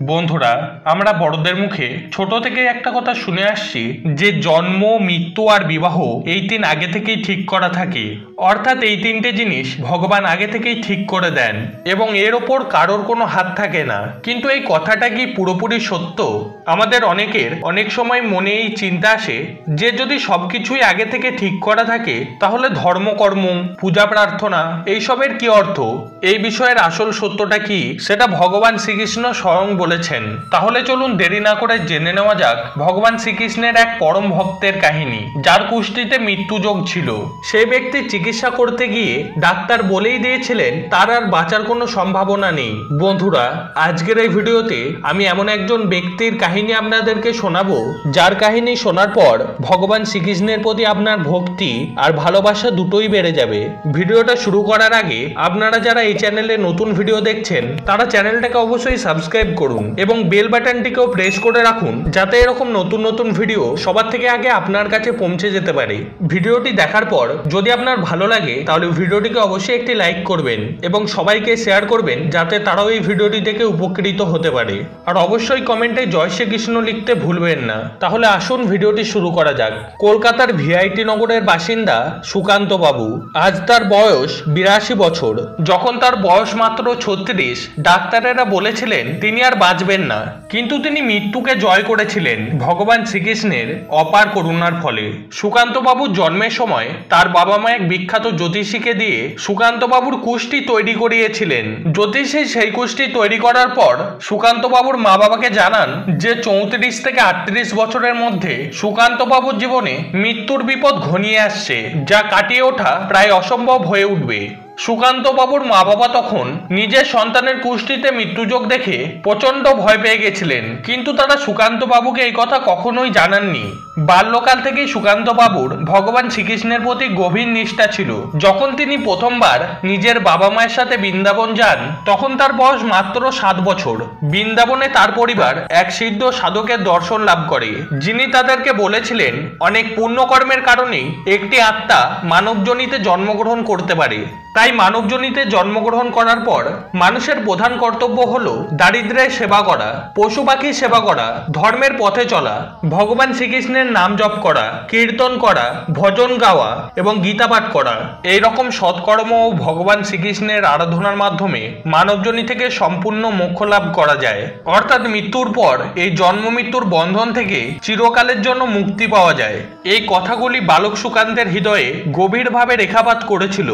বন্ধুরা, আমরা বড়দের মুখে ছোট থেকে একটা কথা শুনে আসছি যে জন্ম, মৃত্যু আর বিবাহ এই তিন আগে থেকেই ঠিক করা থাকে। অর্থাৎ এই তিনটে জিনিস ভগবান আগে থেকেই ঠিক করে দেন এবং এর ওপর কারোর কোনো হাত থাকে না। কিন্তু এই কথাটা কি পুরোপুরি সত্য? আমাদের অনেকের অনেক সময় মনে এই চিন্তা আসে যে যদি সবকিছুই আগে থেকে ঠিক করা থাকে তাহলে ধর্মকর্ম, পূজা প্রার্থনা এইসবের কি অর্থ? এই বিষয়ের আসল সত্যটা কি সেটা ভগবান শ্রীকৃষ্ণ স্বয়ং বলেছেন। তাহলে চলুন দেরি না করে জেনে নেওয়া যাক ভগবান শ্রীকৃষ্ণের এক পরম ভক্তের কাহিনী, যার কুষ্ঠিতে মৃত্যুযোগ ছিল। সেই ব্যক্তি চিকিৎসা করতে গিয়ে ডাক্তার বলেই দিয়েছিলেন তার আর বাঁচার কোনো সম্ভাবনা নেই। বন্ধুরা, আজকের এই ভিডিওতে আমি এমন একজন ব্যক্তির কাহিনী আপনাদেরকে শোনাবো যার কাহিনী শোনার পর ভগবান শ্রীকৃষ্ণের প্রতি আপনার ভক্তি আর ভালোবাসা দুটোই বেড়ে যাবে। ভিডিওটা শুরু করার আগে আপনারা যারা এই চ্যানেলে নতুন ভিডিও দেখছেন তারা চ্যানেলটাকে অবশ্যই সাবস্ক্রাইব করুন এবং বেল বাটনটিকেও প্রেস করে রাখুন যাতে এরকম নতুন নতুন ভিডিও সবার থেকে আগে আপনার কাছে পৌঁছে যেতে পারে। ভিডিওটি দেখার পর যদি আপনার ভালো লাগে তাহলে ভিডিওটিকে অবশ্যই একটি লাইক করবেন এবং সবাইকে শেয়ার করবেন যাতে তারাও এই ভিডিওটি দেখে উপকৃত হতে পারে। আর অবশ্যই কমেন্টে জয় শ্রীকৃষ্ণ লিখতে ভুলবেন না। তাহলে আসুন ভিডিওটি শুরু করা যাক। কলকাতার ভিআইটি নগরের বাসিন্দা সুকান্ত বাবু। আজ তার বয়স 82 বছর। যখন তার বয়স মাত্র 36, ডাক্তারেরা বলেছিলেন তিনি আর বাঁচবেন না, কিন্তু তিনি মৃত্যুকে জয় করেছিলেন ভগবান শ্রীকৃষ্ণের অপার করুণার ফলে। সুকান্ত বাবুর জন্মের সময় তার বাবা মা এক বিখ্যাত জ্যোতিষীকে দিয়ে সুকান্ত বাবুর কুষ্ঠি তৈরি করিয়েছিলেন। জ্যোতিষী সেই কুষ্ঠি তৈরি করার পর সুকান্ত বাবুর মা বাবাকে জানান যে 34 থেকে 38 বছরের মধ্যে সুকান্ত বাবুর জীবনে মৃত্যুর বিপদ ঘনিয়ে আসছে, যা কাটিয়ে ওঠা প্রায় অসম্ভব হয়ে উঠবে। সুকান্ত বাবুর মা বাবা তখন নিজের সন্তানের কুষ্ঠিতে মৃত্যুযোগ দেখে প্রচন্ড ভয় পেয়ে গেছিলেন, কিন্তু তারা সুকান্ত বাবুকে এই কথা কখনোই জানাননি। বাল্যকাল থেকেই সুকান্ত বাবুর ভগবান শ্রীকৃষ্ণের প্রতি গভীর নিষ্ঠা ছিল। যখন তিনি প্রথমবার নিজের বাবা মায়ের সাথে বৃন্দাবন যান তখন তার বয়স মাত্র 7 বছর। বৃন্দাবনে তার পরিবার এক সিদ্ধ সাধকের দর্শন লাভ করে, যিনি তাদেরকে বলেছিলেন অনেক পুণ্যকর্মের কারণেই একটি আত্মা মানবজনিতে জন্মগ্রহণ করতে পারে। তাই মানবজনিতে জন্মগ্রহণ করার পর মানুষের প্রধান কর্তব্য হলো দারিদ্র্যের সেবা করা, পশু পাখির সেবা করা, ধর্মের পথে চলা, ভগবান শ্রীকৃষ্ণের নাম জপ করা, কীর্তন করা, ভজন গাওয়া এবং গীতা পাঠ করা। এই রকম সৎকর্ম ও ভগবান শ্রীকৃষ্ণের আরাধনার মাধ্যমে মানবজনী থেকে সম্পূর্ণ মোক্ষ লাভ করা যায়। অর্থাৎ মৃত্যুর পর এই জন্ম মৃত্যুর বন্ধন থেকে চিরকালের জন্য মুক্তি পাওয়া যায়। এই কথাগুলি বালক সুকান্তের হৃদয়ে গভীরভাবে রেখাপাত করেছিল।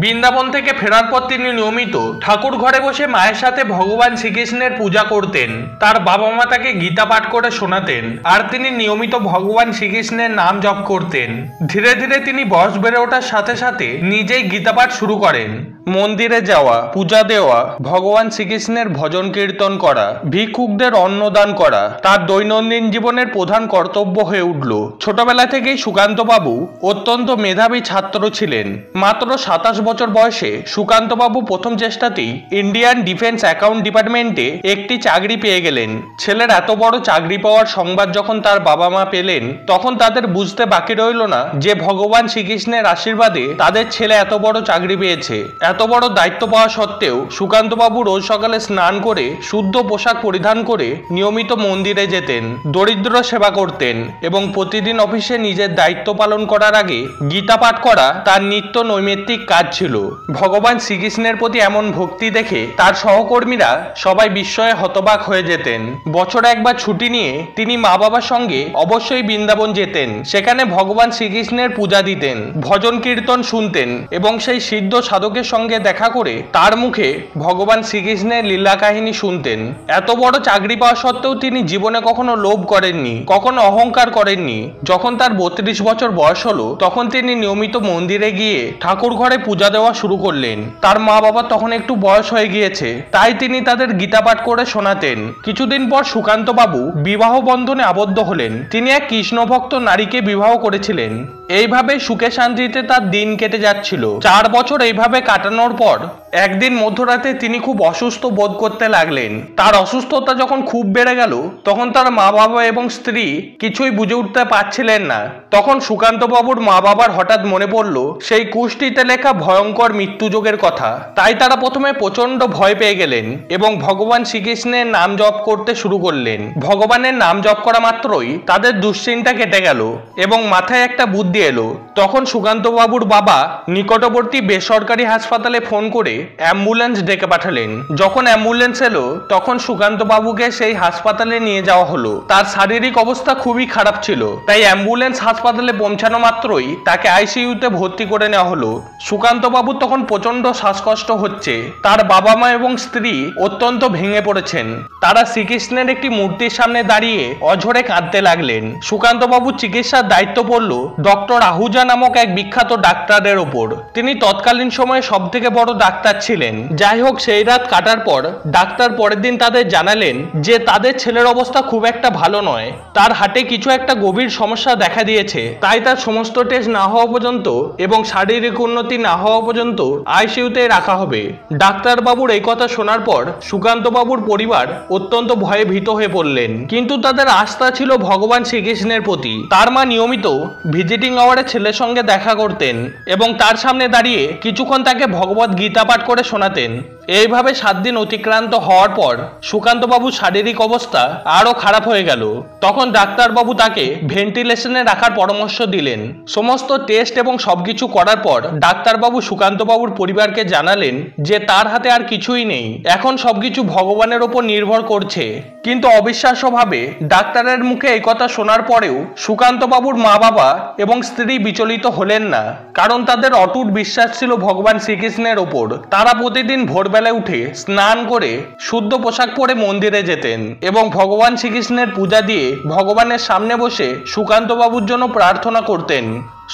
বৃন্দাবন থেকে ফেরার পর তিনি নিয়মিত ঠাকুর ঘরে বসে মায়ের সাথে ভগবান শ্রীকৃষ্ণের পূজা করতেন। তার বাবা মা তাকে গীতা পাঠ করে শোনাতেন আর তিনি নিয়মিত ভগবান শ্রীকৃষ্ণের নাম জপ করতেন। ধীরে ধীরে তিনি বয়স বেড়ে ওঠার সাথে সাথে নিজেই গীতা পাঠ শুরু করেন। মন্দিরে যাওয়া, পূজা দেওয়া, ভগবান শ্রীকৃষ্ণের ভজন কীর্তন করা, ভিক্ষুকদের অন্নদান করা তার দৈনন্দিন জীবনের প্রধান কর্তব্য হয়ে উঠল। ছোটবেলা থেকেই সুকান্ত বাবু অত্যন্ত মেধাবী ছাত্র ছিলেন। মাত্র 27 বছর বয়সে সুকান্ত বাবু প্রথম চেষ্টাতেই ইন্ডিয়ান ডিফেন্স অ্যাকাউন্ট ডিপার্টমেন্টে একটি চাকরি পেয়ে গেলেন। ছেলের এত বড় চাকরি পাওয়ার সংবাদ যখন তার বাবা মা পেলেন তখন তাদের বুঝতে বাকি রইল না যে ভগবান শ্রীকৃষ্ণের আশীর্বাদে তাদের ছেলে এত বড় চাকরি পেয়েছে। এত বড় দায়িত্ব পাওয়া সত্ত্বেও সুকান্ত বাবু রোজ সকালে স্নান করে শুদ্ধ পোশাক পরিধান করে নিয়মিত মন্দিরে যেতেন, দরিদ্র সেবা করতেন এবং প্রতিদিন অফিসে নিজের দায়িত্ব পালন করার আগে গীতা পাঠ করা তার নিত্য নৈমিত্তিক কাজ ছিল। ভগবান শ্রীকৃষ্ণের প্রতি এমন ভক্তি দেখে তার সহকর্মীরা সবাই বিস্ময়ে হতবাক হয়ে যেতেন। বছরে একবার ছুটি নিয়ে তিনি মা বাবার সঙ্গে অবশ্যই বৃন্দাবন যেতেন। সেখানে ভগবান শ্রীকৃষ্ণের পূজা দিতেন, ভজন কীর্তন শুনতেন এবং সেই সিদ্ধ সাধকের সঙ্গে দেখা করে তার মুখে ভগবান শ্রীকৃষ্ণের লীলা কাহিনী শুনতেন। এত বড় চাকরি পাওয়া সত্ত্বেও তিনি জীবনে কখনো লোভ করেননি, কখনো অহংকার করেননি। যখন তার 32 বছর বয়স হলো তখন তিনি নিয়মিত মন্দিরে গিয়ে ঠাকুর ঘরে পূজা দেওয়া শুরু করলেন। তার মা বাবা তখন একটু বয়স হয়ে গিয়েছে, তাই তিনি তাদের গীতা পাঠ করে শোনাতেন। কিছুদিন পর সুকান্ত বাবু বিবাহ বন্ধনে আবদ্ধ হলেন। তিনি এক কৃষ্ণ ভক্ত নারীকে বিবাহ করেছিলেন। এইভাবে সুখে শান্তিতে তার দিন কেটে যাচ্ছিল। 4 বছর এইভাবে কাটানোর কাটানোর পর একদিন মধ্যরাতে তিনি খুব অসুস্থ বোধ করতে লাগলেন। তার অসুস্থতা যখন খুব বেড়ে গেল তখন তার মা বাবা এবং স্ত্রী কিছুই বুঝে উঠতে পারছিলেন না। তখন সুকান্ত বাবুর মা বাবার হঠাৎ মনে পড়ল সেই কুষ্টিতে লেখা ভয়ঙ্কর মৃত্যুযোগের কথা। তাই তারা প্রথমে প্রচন্ড ভয় পেয়ে গেলেন এবং ভগবান শ্রীকৃষ্ণের নাম জপ করতে শুরু করলেন। ভগবানের নাম জপ করা মাত্রই তাদের দুশ্চিন্তা কেটে গেল এবং মাথায় একটা বুদ্ধি এলো। তখন সুকান্ত বাবুর বাবা নিকটবর্তী বেসরকারি হাসপাতালে ফোন করে অ্যাম্বুলেন্স ডেকে পাঠালেন। যখন অ্যাম্বুলেন্স এলো তখন সুকান্ত বাবুকে সেই হাসপাতালে নিয়ে যাওয়া হলো। তার শারীরিক অবস্থা খুবই খারাপ ছিল, তাই অ্যাম্বুলেন্স হাসপাতালে পৌঁছানো মাত্রই তাকে আইসিইউতে ভর্তি করে নেওয়া হলো। সুকান্ত বাবুর তখন প্রচন্ড শ্বাসকষ্ট হচ্ছে। তার বাবা মা এবং স্ত্রী অত্যন্ত ভেঙে পড়েছেন। তারা শ্রীকৃষ্ণের একটি মূর্তির সামনে দাঁড়িয়ে অঝরে কাঁদতে লাগলেন। সুকান্ত বাবুর চিকিৎসার দায়িত্ব পড়ল ডক্টর আহুজা নামক এক বিখ্যাত ডাক্তারের ওপর। তিনি তৎকালীন সময়ে সব থেকে বড় ডাক্তার ছিলেন। যাই হোক, সেই রাত কাটার পর ডাক্তার পরের দিন তাদের জানালেন যে তাদের ছেলের অবস্থা খুব একটা ভালো নয়। তার হার্টে কিছু একটা গভীর সমস্যা দেখা দিয়েছে, তাই তার সমস্ত টেস্ট না হওয়া পর্যন্ত এবং শারীরিক উন্নতি না হওয়া পর্যন্ত আইসিইউতে রাখা হবে। ডাক্তার বাবুর এই কথা শোনার পর সুকান্ত বাবুর পরিবার অত্যন্ত ভয়ে ভীত হয়ে পড়লেন, কিন্তু তাদের আস্থা ছিল ভগবান শ্রীকৃষ্ণের প্রতি। তার মা নিয়মিত ভিজিটিং আওয়ারে ছেলের সঙ্গে দেখা করতেন এবং তার সামনে দাঁড়িয়ে কিছুক্ষণ তাকে ভগবত গীতা পাঠ করে শোনাতেন। এইভাবে 7 দিন অতিক্রান্ত হওয়ার পর সুকান্ত বাবুর শারীরিক অবস্থা আরো খারাপ হয়ে গেল। তখন ডাক্তারবাবু তাকে ভেন্টিলেশনে রাখার পরামর্শ দিলেন। সমস্ত টেস্ট এবং সবকিছু করার পর ডাক্তারবাবু সুকান্ত বাবুর পরিবারকে জানালেন যে তার হাতে আর কিছুই নেই, এখন সবকিছু ভগবানের ওপর নির্ভর করছে। কিন্তু অবিশ্বাস্যভাবে ডাক্তারের মুখে এই কথা শোনার পরেও সুকান্ত বাবুর মা বাবা এবং স্ত্রী বিচলিত হলেন না, কারণ তাদের অটুট বিশ্বাস ছিল ভগবান শ্রীকৃষ্ণের ওপর। তারা প্রতিদিন ভোরবেলায় উঠে স্নান করে শুদ্ধ পোশাক পরে মন্দিরে যেতেন এবং ভগবান শ্রীকৃষ্ণের পূজা দিয়ে ভগবানের সামনে বসে সুকান্ত বাবুর জন্য প্রার্থনা করতেন।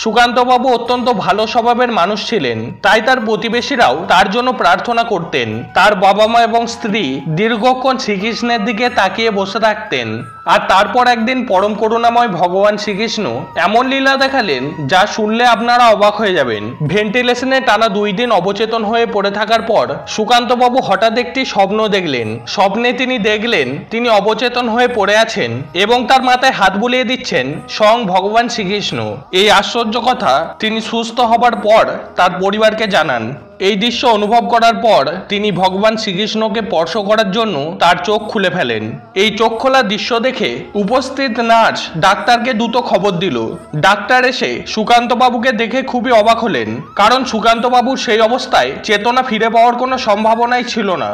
সুকান্ত বাবু অত্যন্ত ভালো স্বভাবের মানুষ ছিলেন, তাই তার প্রতিবেশীরাও তার জন্য প্রার্থনা করতেন। তার বাবা মা এবং স্ত্রী দীর্ঘক্ষণ শ্রীকৃষ্ণের দিকে তাকিয়ে বসে থাকতেন। আর তারপর একদিন পরম করুণাময় ভগবান শ্রীকৃষ্ণ এমন লীলা দেখালেন যা শুনলে আপনারা অবাক হয়ে যাবেন। ভেন্টিলেশনে টানা 2 দিন অবচেতন হয়ে পড়ে থাকার পর সুকান্ত বাবু হঠাৎ একটি স্বপ্ন দেখলেন। স্বপ্নে তিনি দেখলেন তিনি অবচেতন হয়ে পড়ে আছেন এবং তার মাথায় হাত বুলিয়ে দিচ্ছেন স্বয়ং ভগবান শ্রীকৃষ্ণ। এই আশ্চর্য কথা তিনি সুস্থ হবার পর তার পরিবারকে জানান। এই দৃশ্য অনুভব করার পর তিনি ভগবান শ্রীকৃষ্ণকে স্পর্শ করার জন্য তার চোখ খুলে ফেলেন। এই চোখ খোলা দৃশ্য দেখে উপস্থিত নার্স ডাক্তারকে দ্রুত খবর দিল। ডাক্তার এসে সুকান্ত বাবুকে দেখে খুবই অবাক হলেন, কারণ সুকান্ত বাবুর সেই অবস্থায় চেতনা ফিরে পাওয়ার কোনো সম্ভাবনাই ছিল না।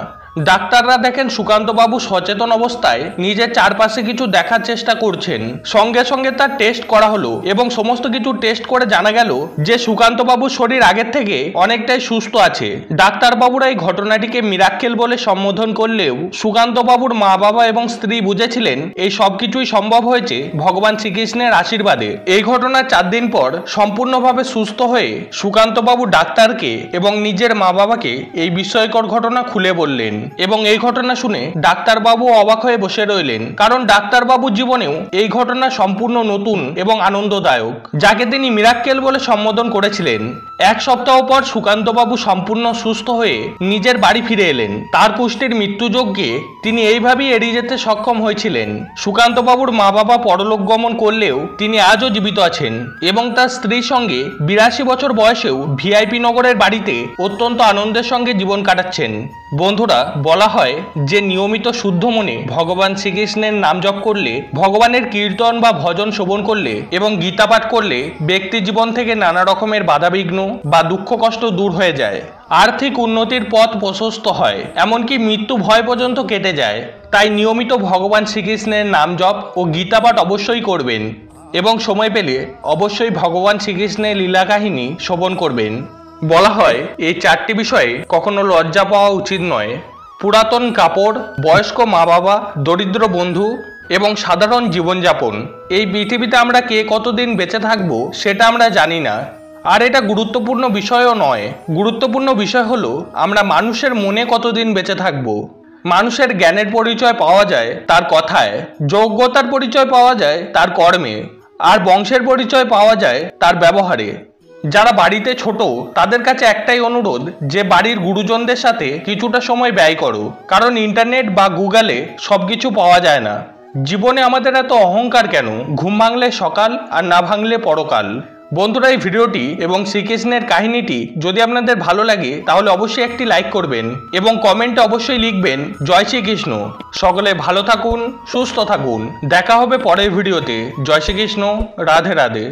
ডাক্তাররা দেখেন সুকান্ত বাবু সচেতন অবস্থায় নিজের চারপাশে কিছু দেখার চেষ্টা করছেন। সঙ্গে সঙ্গে তার টেস্ট করা হলো এবং সমস্ত কিছু টেস্ট করে জানা গেল যে সুকান্ত বাবুর শরীর আগের থেকে অনেকটাই সুস্থ আছে। ডাক্তার বাবুরা এই ঘটনাটিকে মিরাক্কেল বলে সম্বোধন করলেও সুকান্ত বাবুর মা বাবা এবং স্ত্রী বুঝেছিলেন এই সবকিছুই সম্ভব হয়েছে ভগবান শ্রীকৃষ্ণের আশীর্বাদে। এই ঘটনার 4 দিন পর সম্পূর্ণভাবে সুস্থ হয়ে সুকান্ত বাবু ডাক্তারকে এবং নিজের মা বাবাকে এই বিস্ময়কর ঘটনা খুলে বললেন এবং এই ঘটনা শুনে ডাক্তারবাবু অবাক হয়ে বসে রইলেন, কারণ ডাক্তারবাবুর জীবনেও এই ঘটনা সম্পূর্ণ নতুন এবং আনন্দদায়ক, যাকে তিনি মিরাক্কেল বলে সম্বোধন করেছিলেন। 1 সপ্তাহ পর সুকান্ত বাবু সম্পূর্ণ সুস্থ হয়ে নিজের বাড়ি ফিরে এলেন। তার কুষ্ঠের মৃত্যুযোগকে তিনি এইভাবেই এড়িয়ে যেতে সক্ষম হয়েছিলেন। সুকান্ত বাবুর মা বাবা পরলোক গমন করলেও তিনি আজও জীবিত আছেন এবং তার স্ত্রীর সঙ্গে 82 বছর বয়সেও ভিআইপি নগরের বাড়িতে অত্যন্ত আনন্দের সঙ্গে জীবন কাটাচ্ছেন। বন্ধুরা, বলা হয় যে নিয়মিত শুদ্ধ মনে ভগবান শ্রীকৃষ্ণের নাম জপ করলে, ভগবানের কীর্তন বা ভজন শ্রবণ করলে এবং গীতা পাঠ করলে ব্যক্তি জীবন থেকে নানা রকমের বাধাবিঘ্ন বা দুঃখ কষ্ট দূর হয়ে যায়, আর্থিক উন্নতির পথ প্রশস্ত হয়, এমনকি মৃত্যু ভয় পর্যন্ত কেটে যায়। তাই নিয়মিত ভগবান শ্রীকৃষ্ণের নাম জপ ও গীতা পাঠ অবশ্যই করবেন এবং সময় পেলে অবশ্যই ভগবান শ্রীকৃষ্ণের লীলা কাহিনী শ্রবণ করবেন। বলা হয় এই 4টি বিষয়ে কখনো লজ্জা পাওয়া উচিত নয়: পুরাতন কাপড়, বয়স্ক মা বাবা, দরিদ্র বন্ধু এবং সাধারণ জীবনযাপন। এই পৃথিবীতে আমরা কে কতদিন বেঁচে থাকবো সেটা আমরা জানি না, আর এটা গুরুত্বপূর্ণ বিষয়ও নয়। গুরুত্বপূর্ণ বিষয় হলো আমরা মানুষের মনে কতদিন বেঁচে থাকবো। মানুষের জ্ঞানের পরিচয় পাওয়া যায় তার কথায়, যোগ্যতার পরিচয় পাওয়া যায় তার কর্মে, আর বংশের পরিচয় পাওয়া যায় তার ব্যবহারে। যারা বাড়িতে ছোট তাদের কাছে একটাই অনুরোধ যে বাড়ির গুরুজনদের সাথে কিছুটা সময় ব্যয় করো, কারণ ইন্টারনেট বা গুগলে সবকিছু পাওয়া যায় না। জীবনে আমাদের এত অহংকার কেন? ঘুম ভাঙলে সকাল আর না ভাঙলে পরকাল। বন্ধুরা, এই ভিডিওটি এবং শ্রীকৃষ্ণের কাহিনীটি যদি আপনাদের ভালো লাগে তাহলে অবশ্যই একটি লাইক করবেন এবং কমেন্টে অবশ্যই লিখবেন জয় শ্রীকৃষ্ণ। সকলে ভালো থাকুন, সুস্থ থাকুন। দেখা হবে পরের ভিডিওতে। জয় শ্রীকৃষ্ণ, রাধে রাধে।